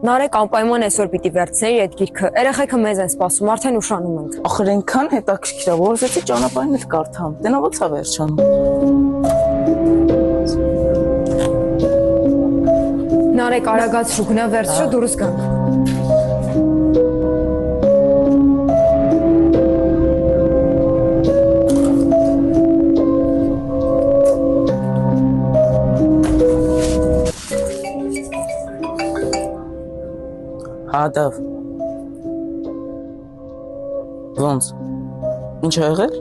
Նարեկ անպայման այսօր պիտի վերցնեի այդ գիրքը։ Երեխեքը մեզ են սպասում, արդեն ուշանում ենք։ Ախր այնքան հետաքրքիր է, որ ուզեցի ճանապարհին էլ կարդամ։ Դե ո՞նց է վերջանում։ Նարեկ արագացրու, գնա վերցրու, դուրս գանք։ Հադավ։ Ոնց։ Ինչ ա եղել։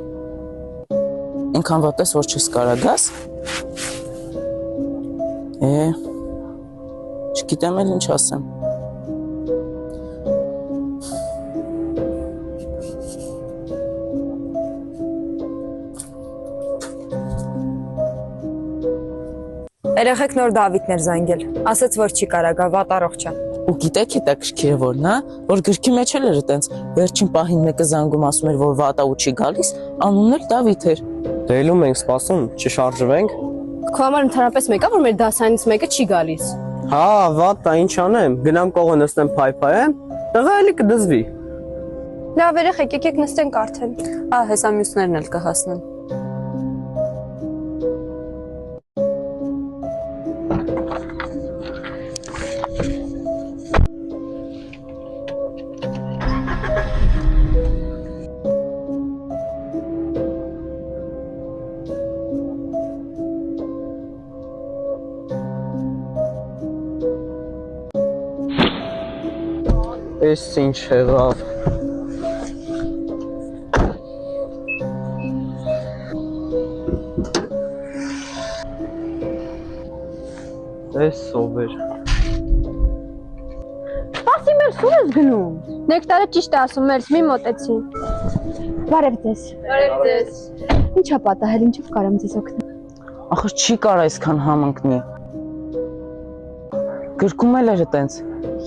Ինքան վատ ես, որ չես կարա գաս։ Չգիտեմ էլ ինչ ասեմ։ Երեխեք նոր Դավիթներ զանգել, ասաց, որ չի կարա գա, վատ առողջ է։ Ու գիտեք հետաքրքիր է որն է, որ գրքի մեջ էլ էր այտենց վերջին պահին մեկը զանգում ասում էր, որ վատ է ու չի գալիս, անունն էլ Դավիթ էր։ Դե ելում ենք սպասում, չշարժվենք։ Քո համար ընդհանրապես մեկա, որ մեր դասարանից մեկը չի գալիս։ Հա, վատ է, ինչ անեմ, գնամ կողը նստեմ փայփայեմ, տղա էլի կդզվի։ Լավ, երեխեք, եկեք նստենք արդեն։ Հեսա մյուսներն էլ կհասնեն։ Էս ինչ եղավ։ Էս ով էր։ Սպասի, մեր սուր ես գնում։ Նեկտարը ճիշտ է ասում, մերս մի մոտեցի։ Բարև ձեզ։ Բարև ձեզ։ Ինչա պատահել, ինչով կարամ ձեզ օգնել։ Ախր չի կարա այսքան համընկնի։ Գրքում էլ էր այտենց,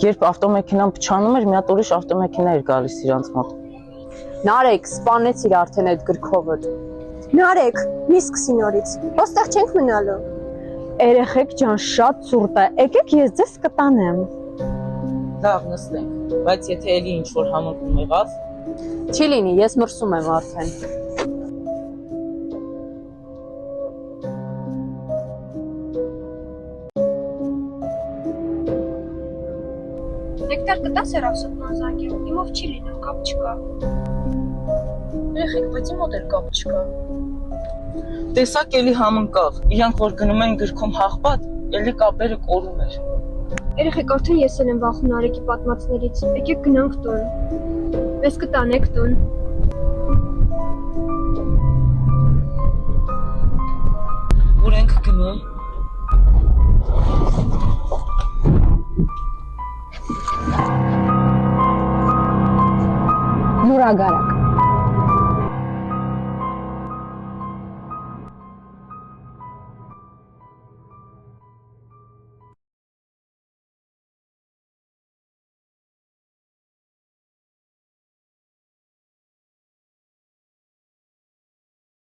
երբ ավտոմեքենան փչանում էր, մի հատ ուրիշ ավտոմեքենա էր գալիս իրանց մոտ։ Նարեկ, սպանեցիր արդեն այդ գրքովդ։ Նարեկ, մի սկսի նորից։ Ոստեղ չենք մնալու։ Երեխեք ջան, շատ ցուրտ է։ Եկեք ես ձեզ կտանեմ։ Լավ, նստենք, բայց եթե էլի ինչ որ համընկնում եղավ, Չի լինի, ես մրսում եմ արդեն։ Նեկտար կտաս երավսոտ նազակեմ, իմով չի լինում, կապ չկա։ Երեխեք, բայց իմ մոտ էլ կապ չկա։ տեսակ էլի համընկավ, իրանք որ գնում են գրքում հաղպատ, էլի կապերը կորում էր։ Երեխեք, արդեն ես էլ եմ վախում Նարեկի պատմածներից, եկեք գնանք տուն։ Մեզ կտանեք տուն։ Ուր ենք գնում։ Նուրագարա։